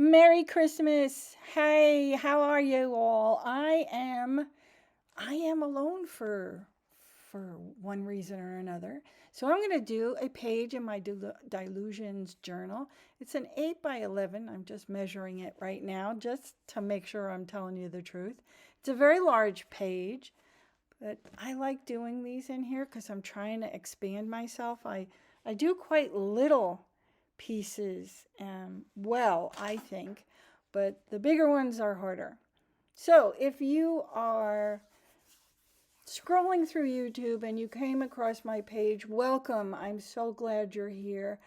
Merry Christmas. Hey, how are you all? I am alone for one reason or another. So I'm going to do a page in my Delusions journal. It's an 8 by 11. I'm just measuring it right now just to make sure I'm telling you the truth. It's a very large page, but I like doing these in here because I'm trying to expand myself. I do quite little pieces well, I think, but the bigger ones are harder. So if you are scrolling through YouTube and you came across my page, welcome. I'm so glad you're here.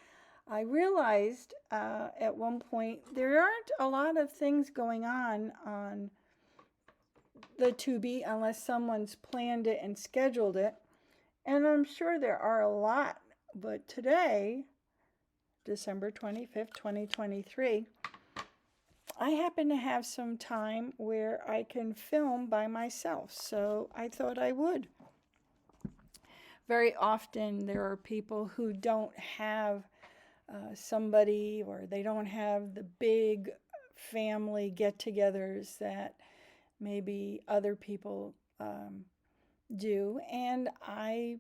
I realized at one point there aren't a lot of things going on the Tubi unless someone's planned it and scheduled it. And I'm sure there are a lot, but today, December 25th, 2023, I happen to have some time where I can film by myself, so I thought I would. Very often there are people who don't have somebody, or they don't have the big family get-togethers that maybe other people do, and I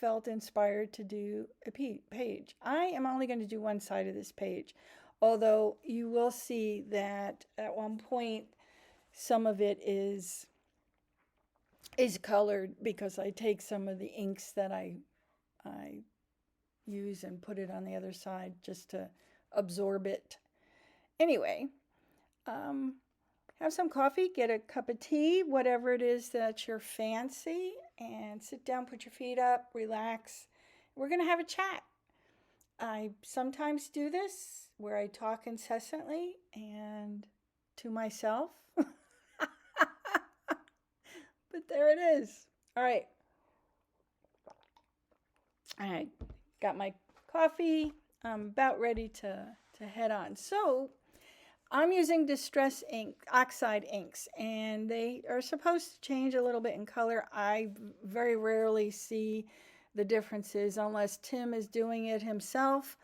felt inspired to do a page. I am only going to do one side of this page, although you will see that at one point some of it is colored because I take some of the inks that I use and put it on the other side just to absorb it. Anyway, have some coffee, get a cup of tea, whatever it is that you're fancy, and sit down, put your feet up, relax. We're going to have a chat. I sometimes do this where I talk incessantly and to myself. But there it is. All right. I got my coffee. I'm about ready to head on. So I'm using Distress ink, oxide inks, and they are supposed to change a little bit in color. I very rarely see the differences unless Tim is doing it himself,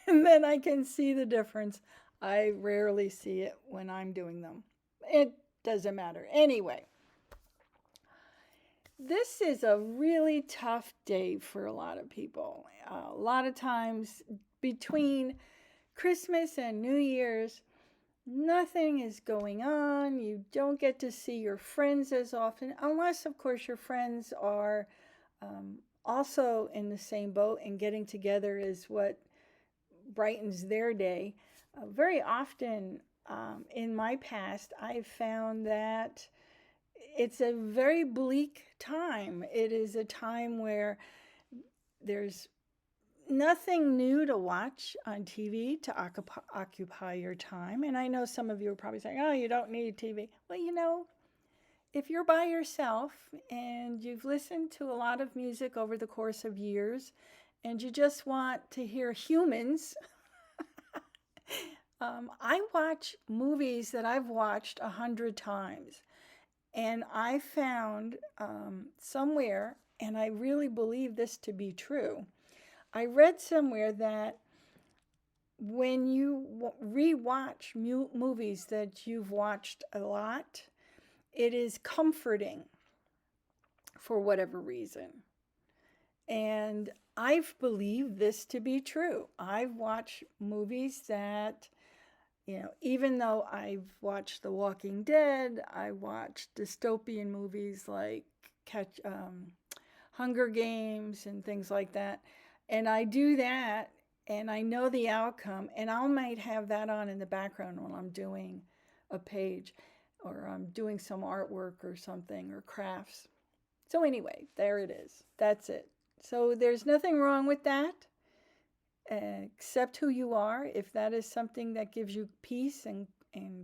and then I can see the difference. I rarely see it when I'm doing them. It doesn't matter. Anyway, this is a really tough day for a lot of people. A lot of times between Christmas and New Year's, nothing is going on. You don't get to see your friends as often, unless, of course, your friends are also in the same boat and getting together is what brightens their day. Very often in my past, I've found that it's a very bleak time. It is a time where there's nothing new to watch on TV to occupy your time. And I know some of you are probably saying, oh, you don't need TV. Well, if you're by yourself and you've listened to a lot of music over the course of years and you just want to hear humans, I watch movies that I've watched 100 times. And I found somewhere, and I really believe this to be true, I read somewhere that when you rewatch movies that you've watched a lot, it is comforting for whatever reason. And I've believed this to be true. I've watched movies that, even though I've watched The Walking Dead, I watched dystopian movies like Hunger Games and things like that. And I do that, and I know the outcome, and I might have that on in the background when I'm doing a page, or I'm doing some artwork or something, or crafts. So anyway, there it is. That's it. So there's nothing wrong with that. Accept who you are. If that is something that gives you peace and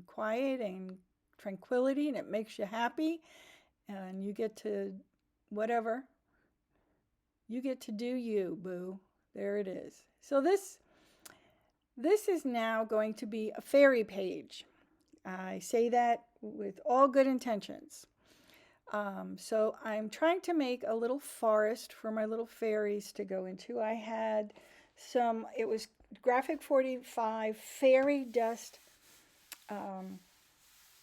quiet and tranquility and it makes you happy and you get to whatever, you get to do you, boo. There it is. So this is now going to be a fairy page. I say that with all good intentions. So I'm trying to make a little forest for my little fairies to go into. I had it was Graphic 45 fairy dust um,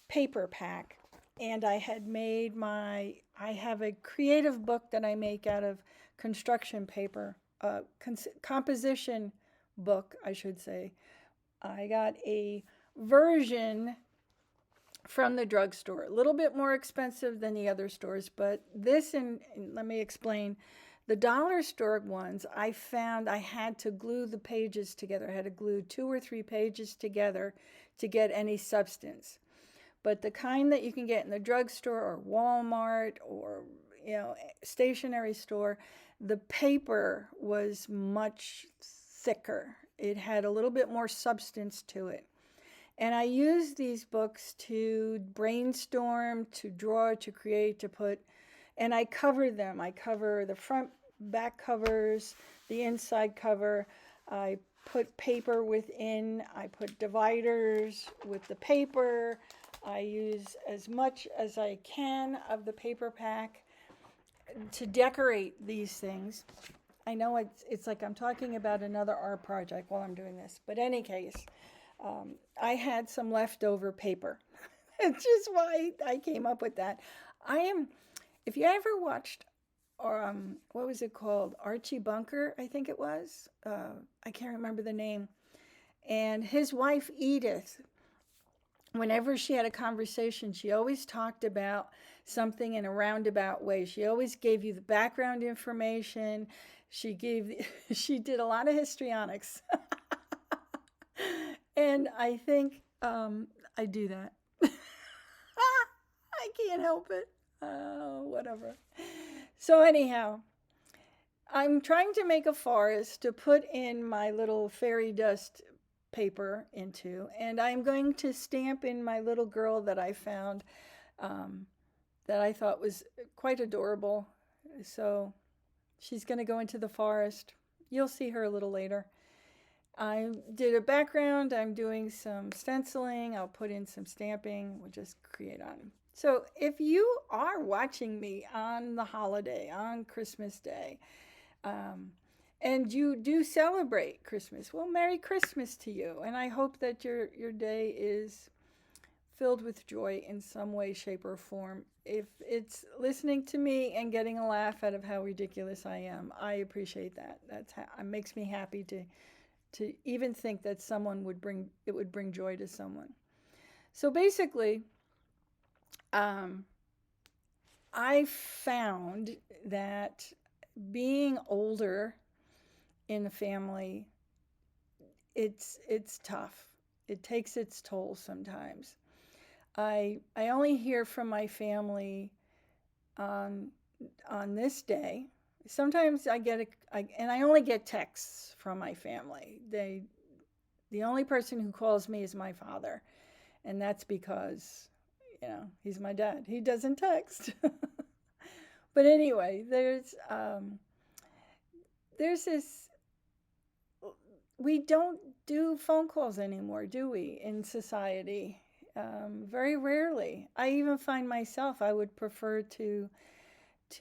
paper pack. And I had made I have a creative book that I make out of construction paper, composition book, I should say. I got a version from the drugstore, a little bit more expensive than the other stores, but this, and let me explain. The dollar store ones, I found I had to glue the pages together. I had to glue 2 or 3 pages together to get any substance. But the kind that you can get in the drugstore or Walmart or stationery store, the paper was much thicker. It had a little bit more substance to it. And I use these books to brainstorm, to draw, to create, to put, and I cover them. I cover the front, back covers, the inside cover. I put paper within, I put dividers with the paper. I use as much as I can of the paper pack to decorate these things. I know it's like I'm talking about another art project while I'm doing this, but any case, I had some leftover paper. It's just why I came up with that. I am, if you ever watched, or what was it called? Archie Bunker, I think it was. I can't remember the name. And his wife, Edith, whenever she had a conversation, she always talked about something in a roundabout way. She always gave you the background information. She gave, she did a lot of histrionics. And I think I do that. I can't help it. Whatever. So, anyhow, I'm trying to make a forest to put in my little fairy dust paper into, and I'm going to stamp in my little girl that I found um, that I thought was quite adorable. So, she's going to go into the forest. You'll see her a little later. I did a background. I'm doing some stenciling. I'll put in some stamping. We'll just create on. So if you are watching me on the holiday, on Christmas Day, um, and you do celebrate Christmas, well, Merry Christmas to you. And I hope that your day is filled with joy in some way, shape, or form. If it's listening to me and getting a laugh out of how ridiculous I am, I appreciate that. It makes me happy to even think that someone would bring joy to someone. So basically, um, I found that being older in the family, it's tough. It takes its toll sometimes. I only hear from my family on this day. Sometimes and I only get texts from my family. The only person who calls me is my father, and that's because he's my dad. He doesn't text. But anyway, there's this. We don't do phone calls anymore, do we? In society, very rarely. I even find myself I would prefer to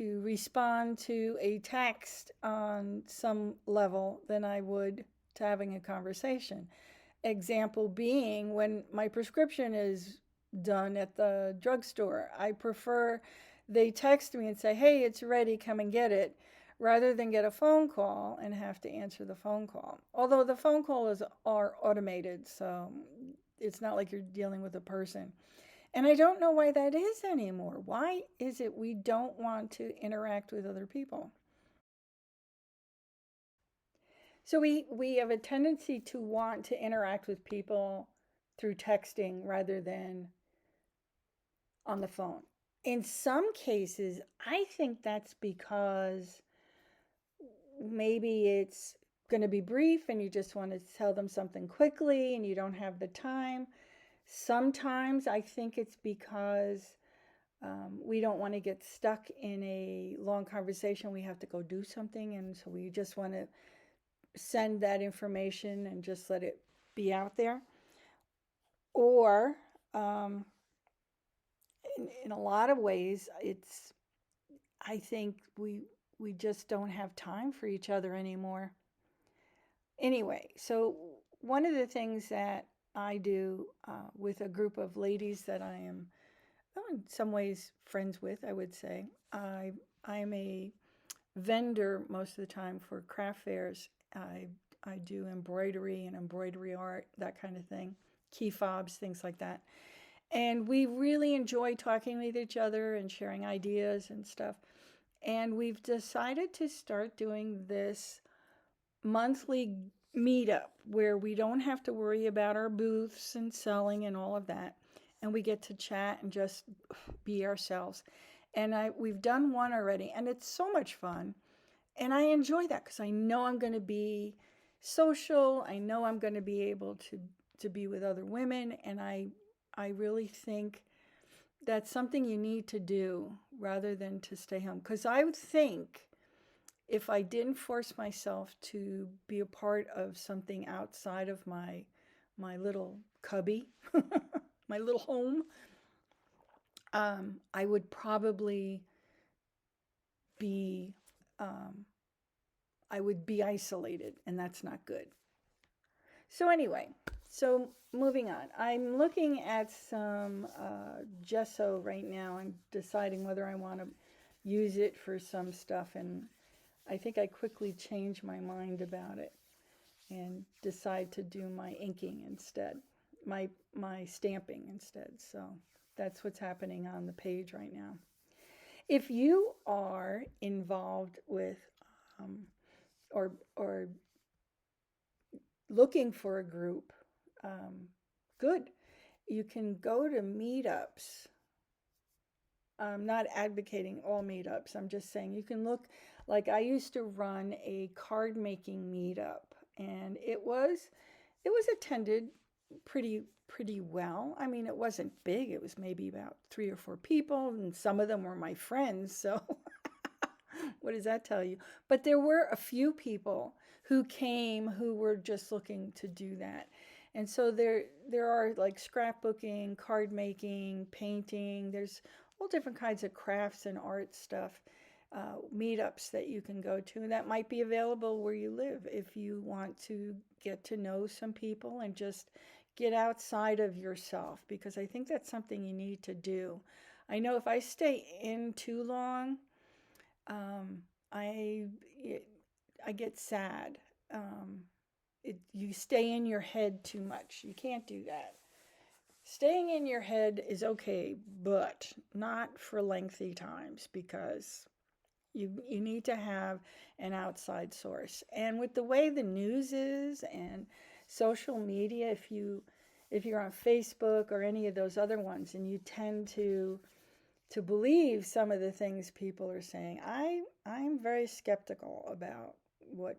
respond to a text on some level than I would to having a conversation. Example being when my prescription is done at the drugstore, I prefer they text me and say, "Hey, it's ready, come and get it," rather than get a phone call and have to answer the phone call. Although the phone calls are automated, so it's not like you're dealing with a person. And I don't know why that is anymore. Why is it we don't want to interact with other people? So we have a tendency to want to interact with people through texting rather than on the phone. In some cases, I think that's because maybe it's going to be brief and you just want to tell them something quickly and you don't have the time. Sometimes I think it's because we don't want to get stuck in a long conversation. We have to go do something, and so we just want to send that information and just let it be out there. Or in a lot of ways, I think we just don't have time for each other anymore. Anyway, so one of the things that I do with a group of ladies that I am, well, in some ways, friends with, I would say, I'm a vendor most of the time for craft fairs. I do embroidery and embroidery art, that kind of thing, key fobs, things like that. And we really enjoy talking with each other and sharing ideas and stuff. And we've decided to start doing this monthly meetup where we don't have to worry about our booths and selling and all of that. And we get to chat and just be ourselves. And we've done one already, and it's so much fun. And I enjoy that because I know I'm going to be social. I know I'm going to be able to be with other women, and I really think that's something you need to do rather than to stay home. Because I would think if I didn't force myself to be a part of something outside of my little cubby, my little home, I would probably be um, I would be isolated, and that's not good. So anyway, so moving on, I'm looking at some gesso right now and deciding whether I want to use it for some stuff, and I think I quickly changed my mind about it and decide to do my inking instead, my stamping instead. So that's what's happening on the page right now. If you are involved with um, or looking for a group, good. You can go to meetups. I'm not advocating all meetups. I'm just saying you can look. Like I used to run a card making meetup, and it was attended pretty well. I mean, it wasn't big. It was maybe about 3 or 4 people, and some of them were my friends. So what does that tell you? But there were a few people who came who were just looking to do that. And so there are like scrapbooking, card making, painting. There's all different kinds of crafts and art stuff, meetups that you can go to that might be available where you live if you want to get to know some people and just get outside of yourself, because I think that's something you need to do. I know if I stay in too long, um, I it, I get sad. Um, you stay in your head too much. You can't do that. Staying in your head is okay, but not for lengthy times, because you need to have an outside source. And with the way the news is and social media, if you're on Facebook or any of those other ones and you tend to believe some of the things people are saying, I'm very skeptical about what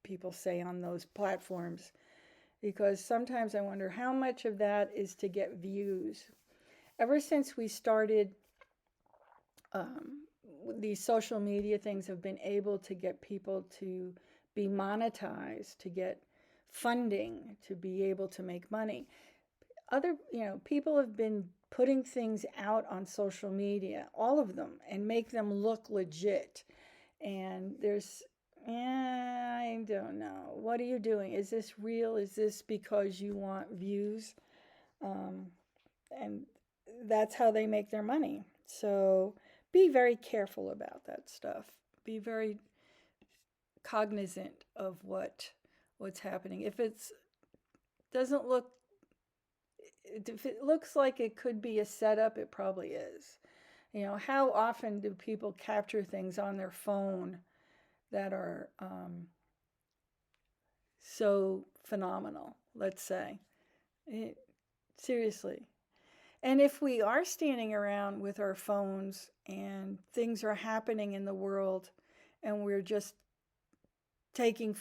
people say on those platforms, because sometimes I wonder how much of that is to get views. Ever since we started, um, these social media things have been able to get people to be monetized, to get funding, to be able to make money. People have been putting things out on social media, all of them, and make them look legit. And I don't know. What are you doing? Is this real? Is this because you want views? Um, and that's how they make their money. So be very careful about that stuff. Be very cognizant of what's happening. Doesn't look if it looks like it could be a setup, it probably is. How often do people capture things on their phone that are so phenomenal, let's say? It, seriously. And if we are standing around with our phones and things are happening in the world and we're just taking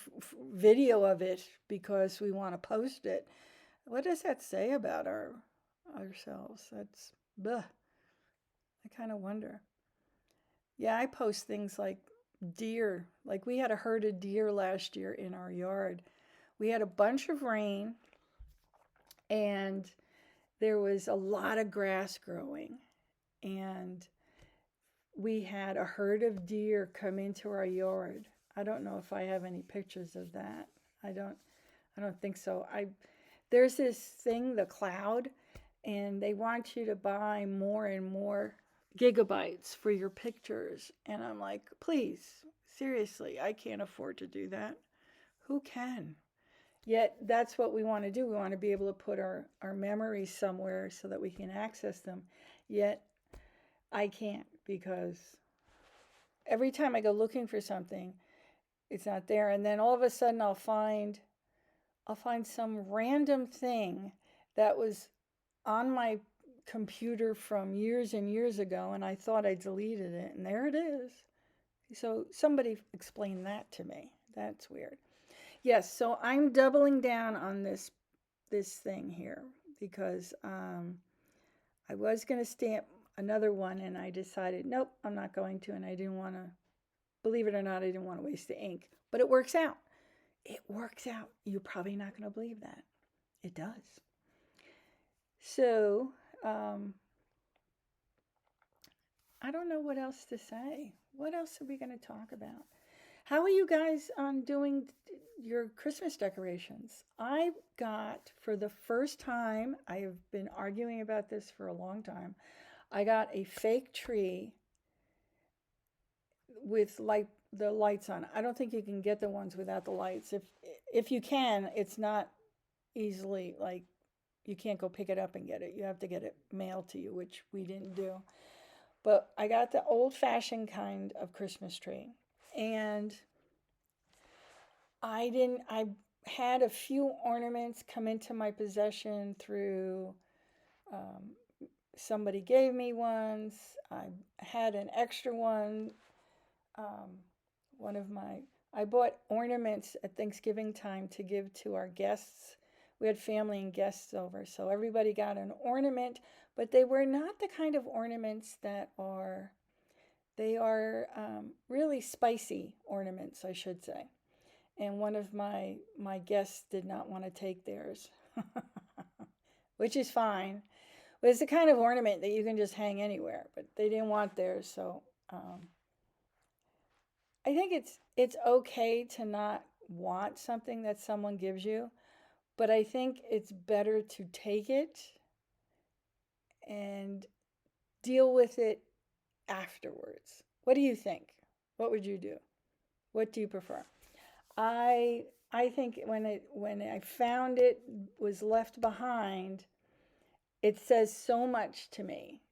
video of it because we want to post it, what does that say about ourselves? That's, bleh, I kind of wonder. Yeah, I post things like deer. Like we had a herd of deer last year in our yard. We had a bunch of rain and there was a lot of grass growing. And we had a herd of deer come into our yard. I don't know if I have any pictures of that. I don't I don't think so. There's this thing, the cloud, and they want you to buy more and more gigabytes for your pictures. And I'm like, please, seriously, I can't afford to do that. Who can? Yet that's what we want to do. We want to be able to put our memories somewhere so that we can access them. Yet I can't because every time I go looking for something, it's not there. And then all of a sudden I'll find some random thing that was on my computer from years and years ago, and I thought I deleted it, and there it is. So somebody explain that to me. That's weird. Yes, so I'm doubling down on this thing here because I was going to stamp another one, and I decided nope, I'm not going to, and I didn't want to. Believe it or not, I didn't want to waste the ink, but it works out. It works out. You're probably not going to believe that. It does. So, I don't know what else to say. What else are we going to talk about? How are you guys doing your Christmas decorations? I got, for the first time, I have been arguing about this for a long time. I got a fake tree with the lights on. I don't think you can get the ones without the lights. If you can, it's not easily like you can't go pick it up and get it. You have to get it mailed to you, which we didn't do. But I got the old-fashioned kind of Christmas tree. And I had a few ornaments come into my possession through um, somebody gave me ones. I had an extra one. Um, one of my I bought ornaments at Thanksgiving time to give to our guests. We had family and guests over, so everybody got an ornament, but they were not the kind of ornaments that are they are really spicy ornaments, I should say. And one of my guests did not want to take theirs, which is fine. But it's the kind of ornament that you can just hang anywhere. But they didn't want theirs, so I think it's okay to not want something that someone gives you, but I think it's better to take it and deal with it afterwards. What do you think? What would you do? What do you prefer? I I think when I found it was left behind, it says so much to me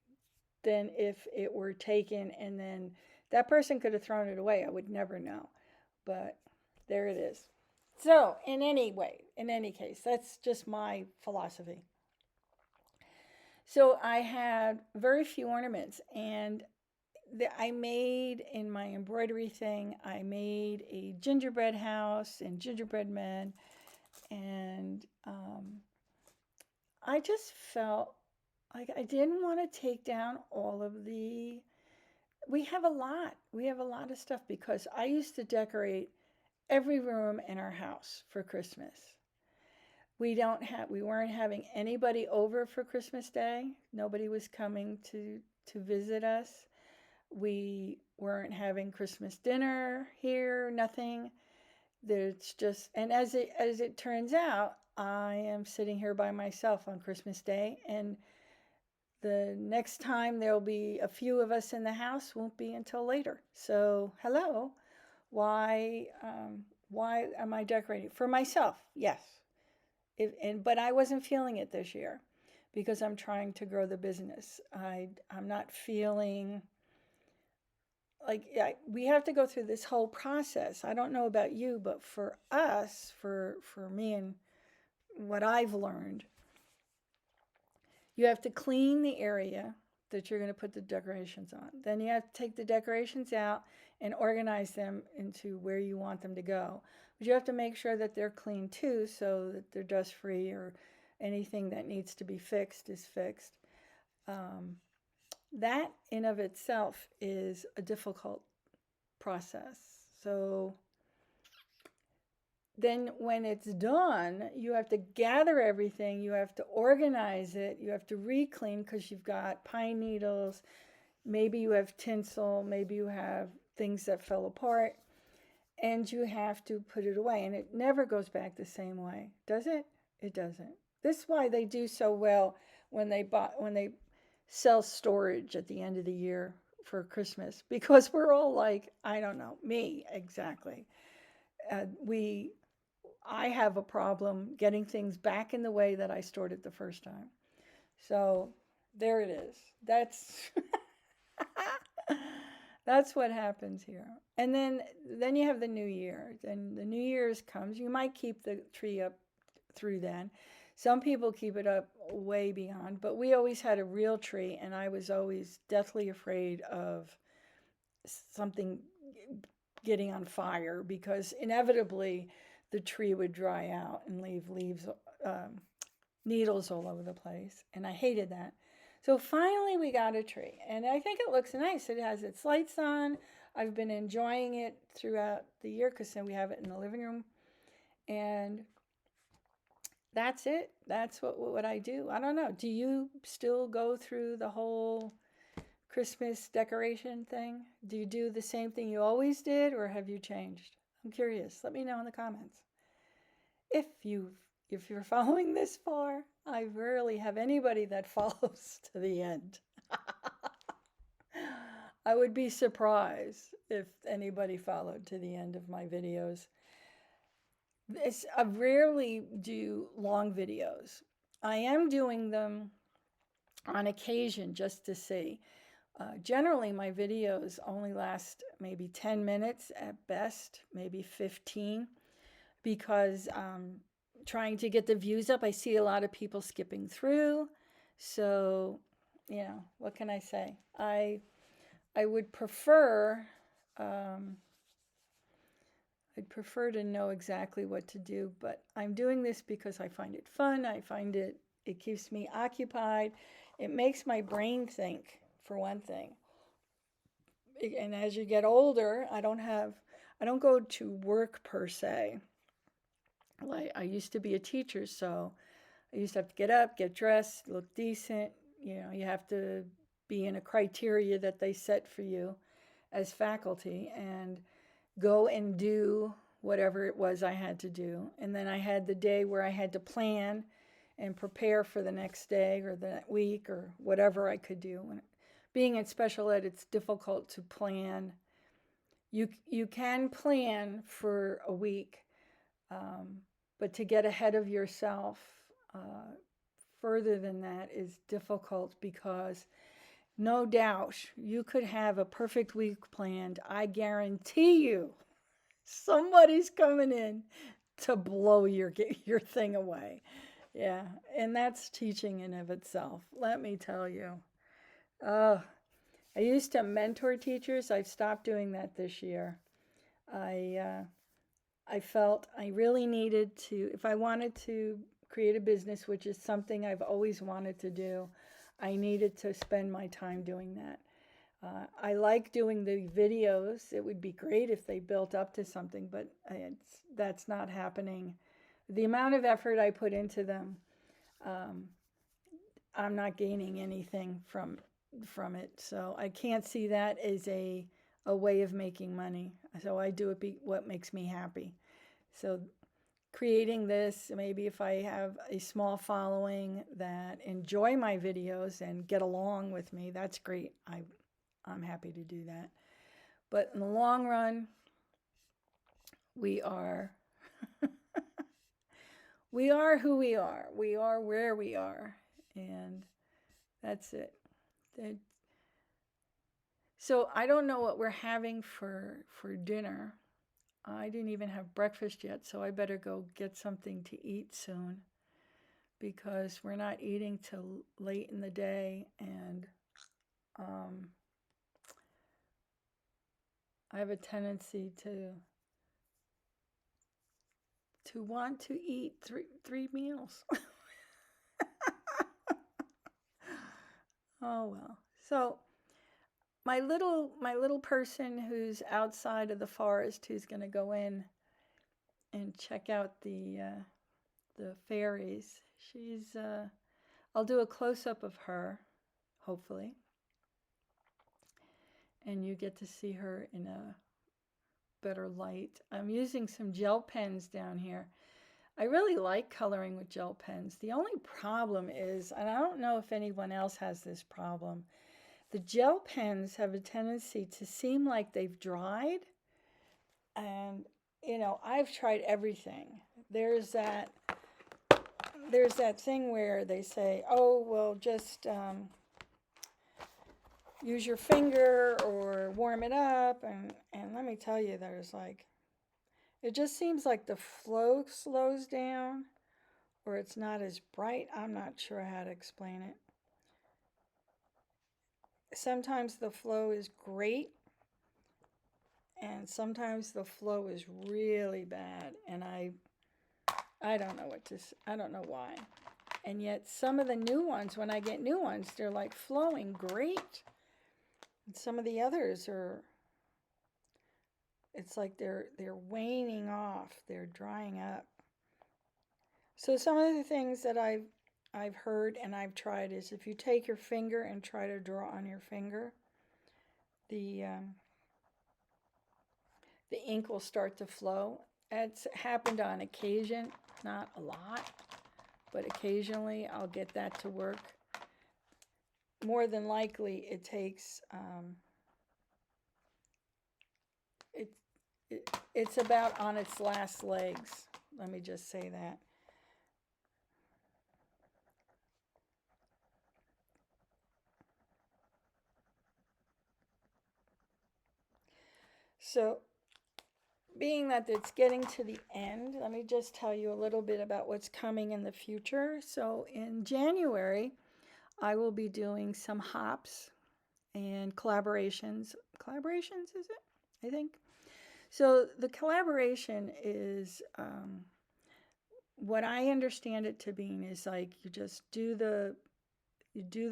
than if it were taken and then that person could have thrown it away. I would never know. But there it is. So, in any case, that's just my philosophy. So, I had very few ornaments, and I made in my embroidery thing, I made a gingerbread house and gingerbread men, and I just felt like I didn't want to take down all of the. We have a lot. We have a lot of stuff because I used to decorate every room in our house for Christmas. We weren't having anybody over for Christmas Day. Nobody was coming to visit us. We weren't having Christmas dinner here, nothing. There's just and as it turns out, I am sitting here by myself on Christmas Day, and the next time there'll be a few of us in the house won't be until later. So, hello, why am I decorating for myself? Yes, but I wasn't feeling it this year because I'm trying to grow the business. I'm not feeling like we have to go through this whole process. I don't know about you, but for us, for me and what I've learned, you have to clean the area that you're going to put the decorations on. Then you have to take the decorations out and organize them into where you want them to go. But you have to make sure that they're clean too so that they're dust free or anything that needs to be fixed is fixed. Um, that in of itself is a difficult process. So then when it's done, you have to gather everything, you have to organize it, you have to re-clean because you've got pine needles, maybe you have tinsel, maybe you have things that fell apart. and you have to put it away, and it never goes back the same way, does it? It doesn't. This is why they do so well when they sell storage at the end of the year for Christmas, because we're all like, I don't know, me exactly. We I have a problem getting things back in the way that I stored it the first time. So there it is. That's that's what happens here. And then you have the new year. Then the New Year's comes. You might keep the tree up through then. Some people keep it up way beyond, but we always had a real tree, and I was always deathly afraid of something getting on fire, because inevitably the tree would dry out and leave leaves, um, needles all over the place. And I hated that. So finally, we got a tree, and I think it looks nice. It has its lights on. I've been enjoying it throughout the year because then we have it in the living room, and that's it. That's what I do. I don't know. Do you still go through the whole Christmas decoration thing? Do you do the same thing you always did, or have you changed? I'm curious. Let me know in the comments. If you if you're following this far, I rarely have anybody that follows to the end. I would be surprised if anybody followed to the end of my videos. I rarely do long videos. I am doing them on occasion just to see. Generally, my videos only last maybe 10 minutes at best, maybe 15, because trying to get the views up, I see a lot of people skipping through. So, what can I say? I would prefer I'd prefer to know exactly what to do, but I'm doing this because I find it fun. It keeps me occupied. It makes my brain think, for one thing. And as you get older, I don't go to work per se. Like, I used to be a teacher, so I used to have to get up, get dressed, look decent. You have to be in a criteria that they set for you as faculty, and go and do whatever it was I had to do. And then I had the day where I had to plan and prepare for the next day or the week or whatever I could do. And being in special ed, it's difficult to plan. You can plan for a week, but to get ahead of yourself further than that is difficult, because no doubt you could have a perfect week planned. I guarantee you somebody's coming in to blow your thing away. Yeah, and that's teaching in of itself. Let me tell you. Uh, I used to mentor teachers. I've stopped doing that this year. I uh, I felt I really needed to, if I wanted to create a business, which is something I've always wanted to do, I needed to spend my time doing that. I like doing the videos. It would be great if they built up to something, but that's not happening. The amount of effort I put into them, um, I'm not gaining anything from it. So I can't see that as a way of making money. So I do it what makes me happy. So creating this, maybe if I have a small following that enjoy my videos and get along with me, that's great. I'm happy to do that. But in the long run, we are we are who we are. We are where we are. And that's it. That, so I don't know what we're having for dinner. I didn't even have breakfast yet, so I better go get something to eat soon, because we're not eating till late in the day, and I have a tendency to want to eat three meals. Oh well. So my little person who's outside of the forest, who's going to go in and check out the fairies. I'll do a close up of her, hopefully, and you get to see her in better light. I'm using some gel pens down here. I really like coloring with gel pens. The only problem is, and I don't know if anyone else has this problem, the gel pens have a tendency to seem like they've dried. And, I've tried everything. There's that, there's that thing where they say, oh, well, just use your finger or warm it up. And let me tell you, it just seems like the flow slows down or it's not as bright. I'm not sure how to explain it. Sometimes the flow is great and sometimes the flow is really bad. And I don't know I don't know why. And yet some of the new ones, when I get new ones, they're like flowing great. And some of the others it's like they're waning off, they're drying up. So some of the things that I've heard and I've tried is if you take your finger and try to draw on your finger, the the ink will start to flow. It's happened on occasion, not a lot, but occasionally I'll get that to work. More than likely, it takes it's about on its last legs. Let me just say that. So, being that it's getting to the end, let me just tell you a little bit about what's coming in the future. So, in January, I will be doing some hops and collaborations. Collaborations, is it? I think. So, the collaboration is what I understand it to being is like you do the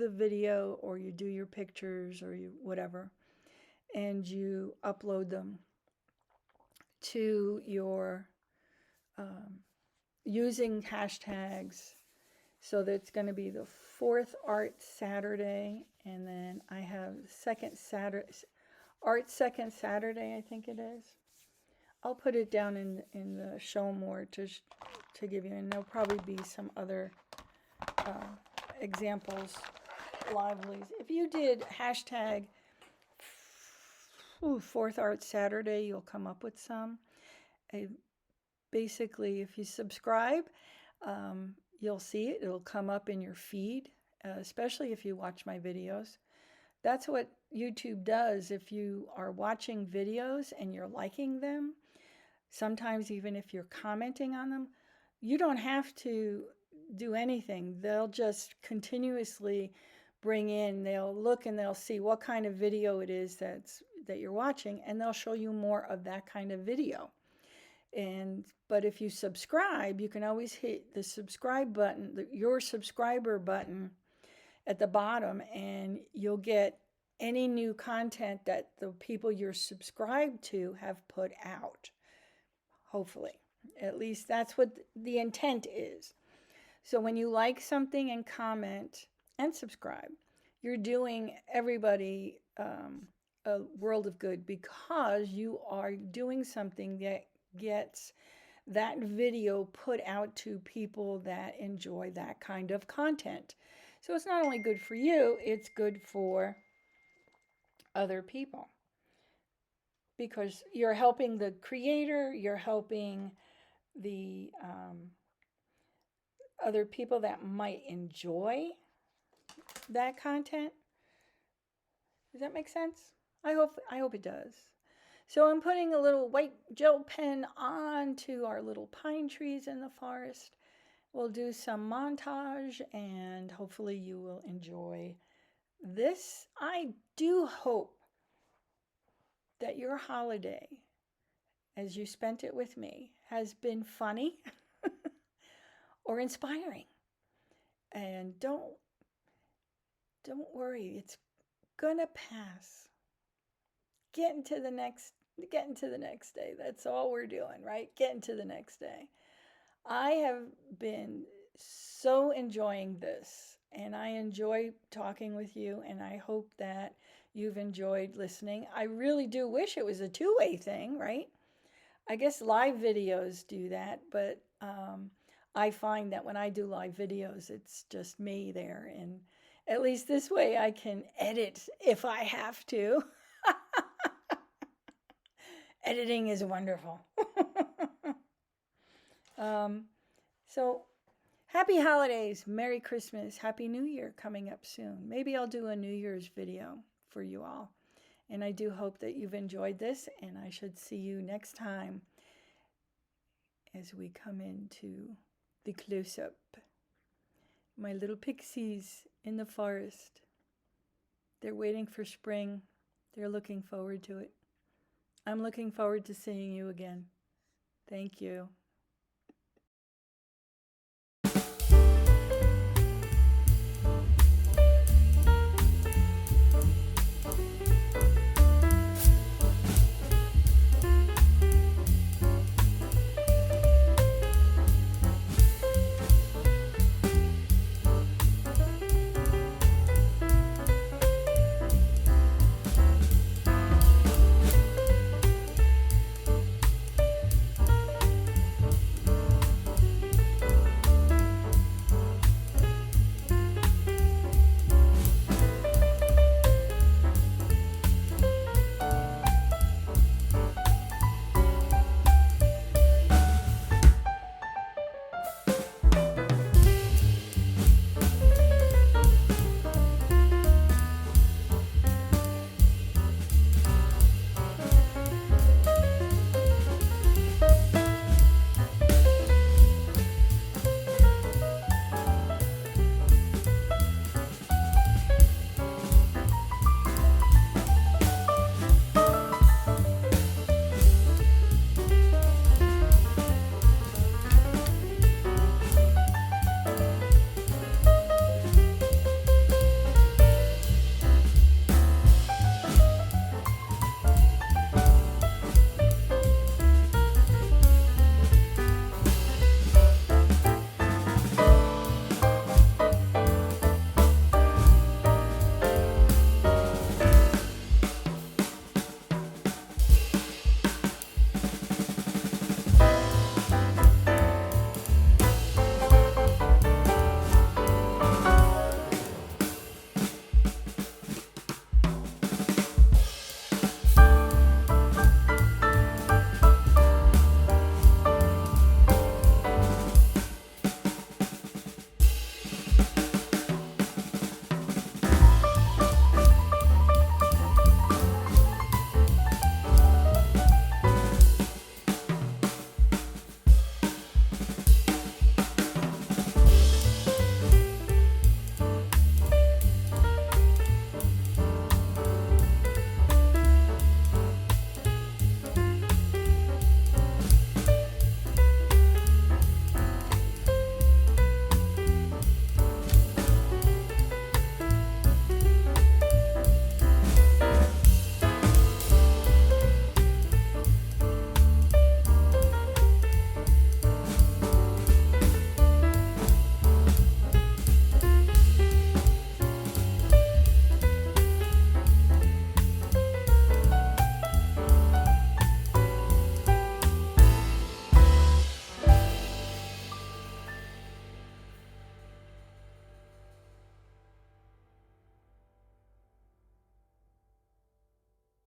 video or you do your pictures or you whatever and you upload them to your using hashtags. So that's going to be the fourth art Saturday, and then I have second Saturday, art second Saturday, I think it is. I'll put it down in the show more to give you, and there'll probably be some other uh, examples, livelies. If you did hashtag fourth art Saturday, you'll come up with some. I, basically, if you subscribe, you'll see it. It'll come up in your feed, especially if you watch my videos. That's what YouTube does. If you are watching videos and you're liking them, sometimes even if you're commenting on them, you don't have to do anything. They'll just continuously they'll look and they'll see what kind of video it is that you're watching, and they'll show you more of that kind of video. But if you subscribe, you can always hit the subscribe button, your subscriber button at the bottom, and you'll get any new content that the people you're subscribed to have put out. Hopefully. At least that's what the intent is. So when you like something and comment and subscribe, you're doing everybody a world of good because you are doing something that gets that video put out to people that enjoy that kind of content. So it's not only good for you, it's good for other people because you're helping the creator, you're helping the other people that might enjoy that content. Does that make sense? I hope it does. So I'm putting a little white gel pen onto our little pine trees in the forest. We'll do some montage and hopefully you will enjoy this. I do hope that your holiday, as you spent it with me, has been funny or inspiring. And don't worry, it's gonna pass. Getting to the next day. That's all we're doing, right? Getting to the next day. I have been so enjoying this, and I enjoy talking with you, and I hope that you've enjoyed listening. I really do wish it was a two-way thing, right? I guess live videos do that, but I find that when I do live videos, it's just me there. And at least this way I can edit if I have to. Editing is wonderful. um, so, happy holidays, Merry Christmas, Happy New Year coming up soon. Maybe I'll do a New Year's video for you all. And I do hope that you've enjoyed this, and I should see you next time as we come into the close up. My little pixies in the forest. They're waiting for spring. They're looking forward to it. I'm looking forward to seeing you again. Thank you.